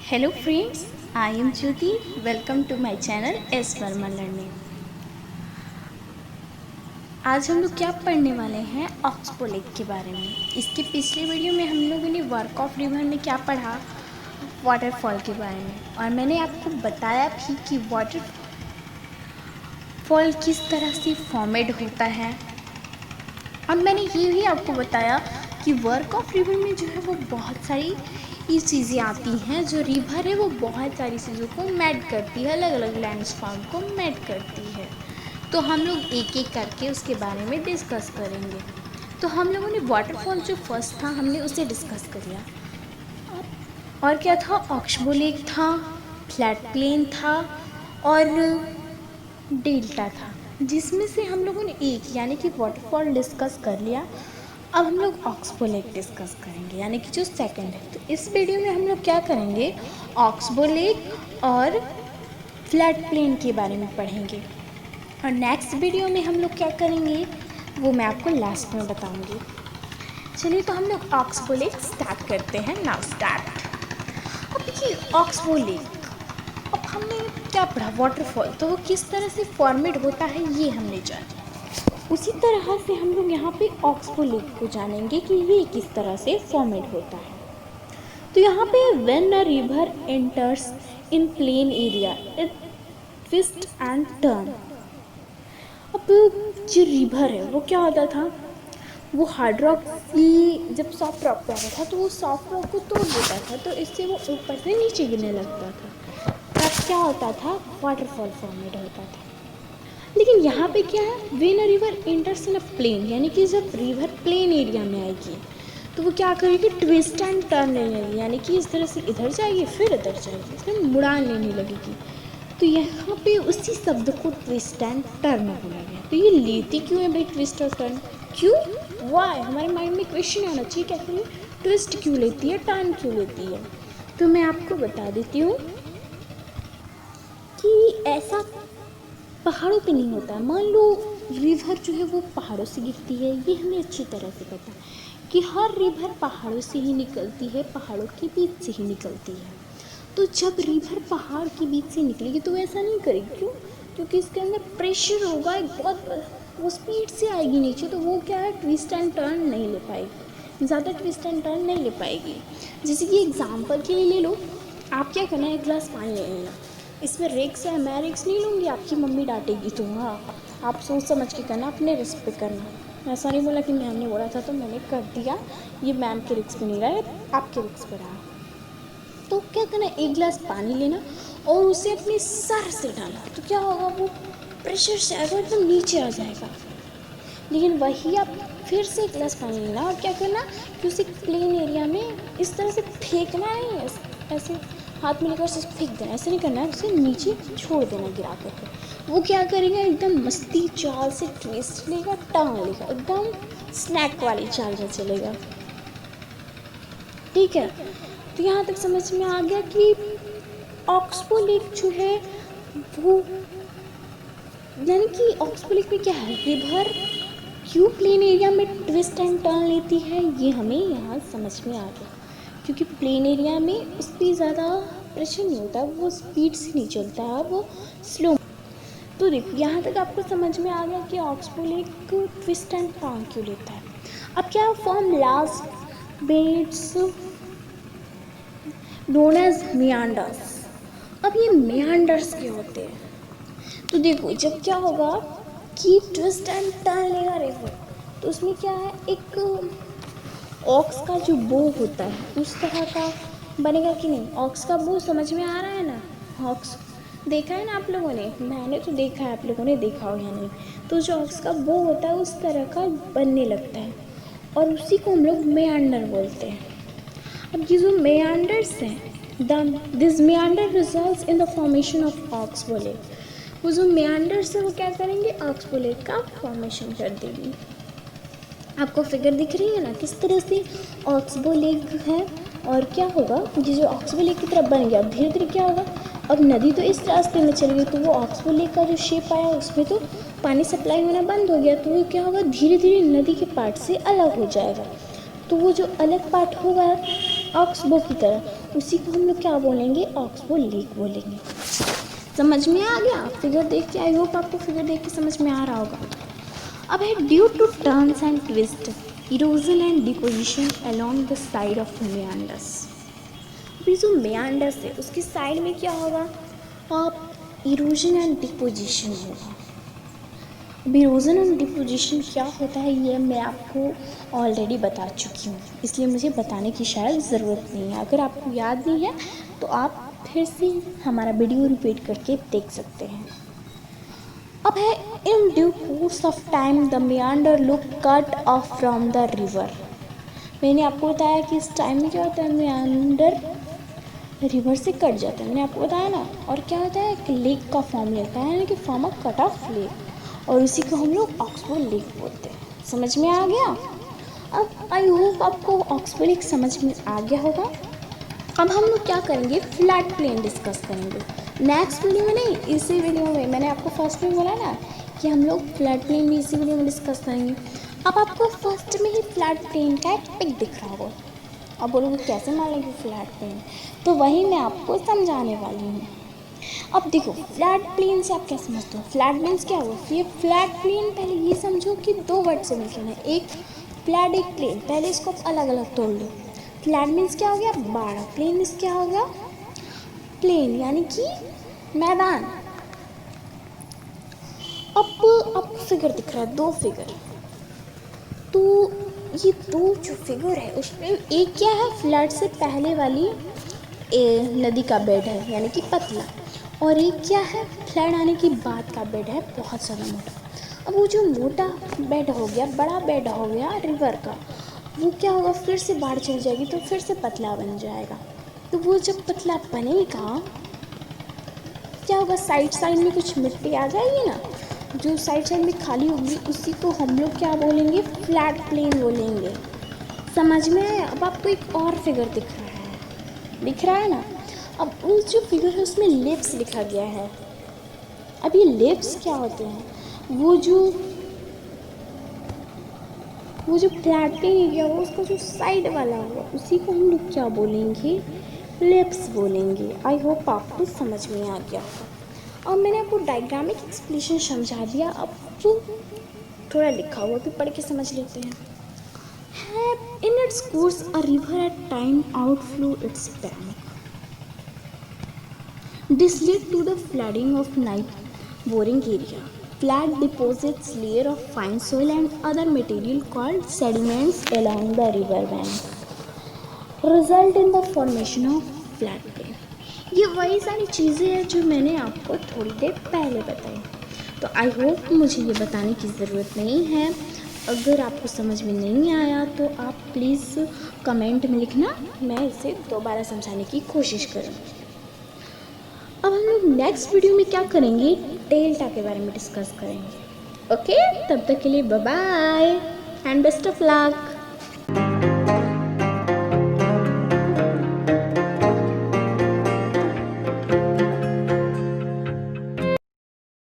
Hello friends, I am Jyoti. Welcome to my channel S Verma learning. आज हम लोग क्या पढ़ने वाले हैं ऑक्सबो लेक के बारे में। इसके पिछले वीडियो में हम लोगों ने वर्क ऑफ रिवर में क्या पढ़ा, वाटरफॉल के बारे में। और मैंने आपको बताया भी कि वाटरफॉल किस तरह से फॉर्मेड होता है। अब मैंने ये भी आपको बताया कि वर्क ऑफ रिवर में जो है वो बहुत सारी ये चीज़ें आती हैं। जो रिवर है वो बहुत सारी चीज़ों को मेड करती है, अलग अलग लैंडस्फॉर्म को मेड करती है। तो हम लोग एक एक करके उसके बारे में डिस्कस करेंगे। तो हम लोगों ने वाटरफॉल जो फर्स्ट था हमने उसे डिस्कस कर लिया। और क्या था, ऑक्सबो लेक था, फ्लैट प्लेन था और डेल्टा था, जिसमें से हम लोगों ने एक यानी कि वाटरफॉल डिस्कस कर लिया। अब हम लोग ऑक्सबो लेक डिस्कस करेंगे यानी कि जो सेकंड है। तो इस वीडियो में हम लोग क्या करेंगे, ऑक्सबो लेक और फ्लैट प्लेन के बारे में पढ़ेंगे। और नेक्स्ट वीडियो में हम लोग क्या करेंगे वो मैं आपको लास्ट में बताऊंगी। चलिए तो हम लोग ऑक्सबो लेक स्टार्ट करते हैं। Now start. अब देखिए ऑक्सबो लेक, अब हमने क्या पढ़ा, वाटरफॉल, तो वो किस तरह से फॉर्मेट होता है ये हमने जाना। उसी तरह से हम लोग यहाँ पे ऑक्सबो लेक को जानेंगे कि ये किस तरह से फॉर्मेट होता है। तो यहाँ पे when a river enters in plain area it twist and turn. अब जो रिवर है वो क्या होता था, वो हार्ड रॉक की जब सॉफ्ट रॉक पे आता था तो वो सॉफ्ट रॉक को तोड़ देता था, तो इससे वो ऊपर से नीचे गिरने लगता था। तब क्या होता था, वाटरफॉल फॉर्मेट होता था। लेकिन यहाँ पे क्या है, when a river enters in a plain, यानी कि जब रिवर प्लेन एरिया में आएगी तो वो क्या करेगी, ट्विस्ट एंड टर्न लेने लगेगी, यानी कि इस तरह से इधर जाएगी फिर इधर जाएगी, इसमें मुड़ान लेने लगेगी। तो यहाँ पे उसी शब्द को ट्विस्ट एंड टर्न बोला गया। तो ये लेती क्यों है भाई ट्विस्ट और टर्न, क्यों, वाई, हमारे माइंड में क्वेश्चन आना चाहिए क्या करिए, ट्विस्ट क्यों लेती है, टर्न क्यों लेती है। तो मैं आपको बता देती हूँ कि ऐसा पहाड़ों पे नहीं होता है। मान लो रिवर जो है वो पहाड़ों से गिरती है, ये हमें अच्छी तरह से पता है कि हर रिवर पहाड़ों से ही निकलती है, पहाड़ों के बीच से ही निकलती है। तो जब रिवर पहाड़ के बीच से निकलेगी तो ऐसा नहीं करेगी, क्यों, क्योंकि इसके अंदर प्रेशर होगा एक बहुत, वो स्पीड से आएगी नीचे, तो वो क्या है, ट्विस्ट एंड टर्न नहीं ले पाएगी, ज़्यादा ट्विस्ट एंड टर्न नहीं ले पाएगी। जैसे कि एग्जाम्पल के लिए ले लो, आप क्या करना है, एक गिलास पानी ले लेना, इसमें रिक्स है, मैं रिक्स नहीं लूँगी, आपकी मम्मी डांटेगी तो हाँ, आप सोच समझ के करना, अपने रिस्क पे करना। ऐसा नहीं बोला कि मैम ने बोला था तो मैंने कर दिया, ये मैम के रिक्स पे नहीं रहा है, आपके रिक्स पे रहा। तो क्या करना, एक गिलास पानी लेना और उसे अपने सर से डालना, तो क्या होगा, वो प्रेशर से आएगा, एकदम नीचे आ जाएगा। लेकिन वही आप फिर से एक गिलास पानी लेना और क्या करना कि उसे प्लेन एरिया में इस तरह से फेंकना नहीं है, ऐसे हाथ में लेकर उसे फेंक देना, ऐसे नहीं करना है, उसे नीचे छोड़ देना गिरा करके। वो क्या करेगा, एकदम मस्ती चाल से ट्विस्ट लेगा, टांग लेगा, एकदम स्नैक वाली चाल में चलेगा। ठीक है, तो यहाँ तक समझ में आ गया कि ऑक्सबो लेक जो है वो, यानी कि ऑक्सबो लेक में क्या है, रिवर क्यों प्लेन एरिया में ट्विस्ट एंड टर्न लेती है ये हमें यहाँ समझ में आ गया। क्योंकि प्लेन एरिया में उस पर ज़्यादा प्रेशर नहीं होता, वो स्पीड से नहीं चलता है, वो स्लो। तो देखो यहाँ तक आपको समझ में आ गया कि oxbow lake twist and turn क्यों लेता है। अब क्या form last beds known as meanders. अब ये मियांडर्स क्या होते हैं, तो देखो जब क्या होगा कि ट्विस्ट एंड टर्न लेगा रिवर, तो उसमें क्या है, एक ऑक्स का जो बो होता है उस तरह का बनेगा कि नहीं, ऑक्स का बो समझ में आ रहा है ना, ऑक्स देखा है ना आप लोगों ने, मैंने तो देखा है, आप लोगों ने देखा हो या नहीं। तो जो ऑक्स का बो होता है उस तरह का बनने लगता है और उसी को हम लोग मेयांडर बोलते हैं। अब ये जो मेयांडर्स हैं, this meander results in the formation of oxbow lake. वो जो मेयांडर्स है वो क्या करेंगे, ऑक्सबो लेक का फॉर्मेशन कर देगी। आपको फिगर दिख रही है ना किस तरह से ऑक्सबो लेक है। और क्या होगा, ये जो ऑक्सबो लेक की तरफ बन गया, अब धीरे धीरे क्या होगा, अब नदी तो इस रास्ते में चली गई, तो वो ऑक्सबो लेक का जो शेप आया उसमें तो पानी सप्लाई होना बंद हो गया, तो वो क्या होगा, धीरे धीरे नदी के पार्ट से अलग हो जाएगा। तो वो जो अलग पार्ट होगा ऑक्सबो की तरह, उसी को हम लोग क्या बोलेंगे, ऑक्सबो लेक बोलेंगे। समझ में आ गया? फिगर देख के, आई होप आपको फिगर देख के समझ में आ रहा होगा। अब है due to turns and twist, erosion and deposition along the side of meanders. अभी जो मेयांडर्स है उसकी साइड में क्या होगा, आप इरोजन एंड डिपोजिशन होगा। अब इरोजन एंड डिपोजिशन क्या होता है ये मैं आपको ऑलरेडी बता चुकी हूँ, इसलिए मुझे बताने की शायद ज़रूरत नहीं है। अगर आपको याद नहीं है तो आप फिर से हमारा वीडियो रिपीट करके देख सकते हैं। अब है in due course of time the meander look cut off from the river. मैंने आपको बताया कि इस टाइम में क्या होता है, मेयांडर रिवर से कट जाता है, मैंने आपको बताया ना। और क्या होता है, एक लेक का फॉर्म लेता है, यानी कि form of cut off lake, और उसी को हम लोग ऑक्सबो लेक बोलते हैं। समझ में आ गया? अब आई होप आपको ऑक्सबो लेक समझ में आ गया होगा। अब हम लोग क्या करेंगे, फ्लैट प्लेन डिस्कस करेंगे नेक्स्ट वीडियो में, नहीं इसी वीडियो में। मैंने आपको फर्स्ट में बोला ना कि हम लोग फ्लैट प्लेन भी इसी वीडियो में डिस्कस करेंगे। अब आपको फर्स्ट में ही फ्लैट प्लेन का एक पिक दिख रहा होगा, अब बोलोगे कैसे मान लेंगे फ्लैट प्लेन, तो वही मैं आपको समझाने वाली हूँ। अब देखो फ्लैट प्लेन से आप क्या समझते हो, फ्लैट प्लेन्स क्या हुआ, ये फ्लैट प्लेन पहले ये समझो कि दो वर्ड से मिलकर है, एक फ्लैट एक प्लेन, पहले इसको अलग अलग तोड़ लो। फ्लैट मीन्स क्या हो गया, बाड़ा, प्लेन मीन्स क्या हो गया, प्लेन यानी कि मैदान। अब आपको फिगर दिख रहा है, दो फिगर, तो ये दो जो फिगर है उसमें एक क्या है, फ्लैट से पहले वाली नदी का बेड है यानी कि पतला, और एक क्या है, फ्लैट आने के बाद का बेड है बहुत ज़्यादा मोटा। अब वो जो मोटा बेड हो गया, बड़ा बेड हो गया रिवर का, वो क्या होगा, फिर से बाढ़ चल जाएगी तो फिर से पतला बन जाएगा। तो वो जब पतला बनेगा क्या होगा, साइड साइड में कुछ मिट्टी आ जाएगी ना, जो साइड साइड में खाली होगी उसी को हम लोग क्या बोलेंगे, फ्लैट प्लेन बोलेंगे। समझ में आया? अब आपको एक और फिगर दिख रहा है ना। अब उस जो फिगर है उसमें लिप्स लिखा गया है। अब ये लिप्स क्या होते हैं, वो जो फ्लैट प्लेन एरिया होगा उसका जो साइड वाला होगा उसी को हम लोग क्या बोलेंगे, लिप्स बोलेंगे। आई होप आपको समझ में आ गया होगा। और मैंने आपको डायग्रामिक एक्सप्लेनेशन समझा दिया, अब तो थोड़ा लिखा हुआ भी पढ़ के समझ लेते हैं। In its course, a river at time outflew its bank. This led to the flooding of night boring area. Flat deposits layer of fine soil and other material called sediments along the river bank, result in the formation of flat plain. ये वही सारी चीज़ें हैं जो मैंने आपको थोड़ी देर पहले बताई, तो आई होप मुझे ये बताने की ज़रूरत नहीं है। अगर आपको समझ में नहीं आया तो आप प्लीज़ कमेंट में लिखना, मैं इसे दोबारा समझाने की कोशिश करूँगी। अब हम लोग नेक्स्ट वीडियो में क्या करेंगे, डेल्टा के बारे में डिस्कस करेंगे। ओके, तब तक के लिए bye bye and best of luck.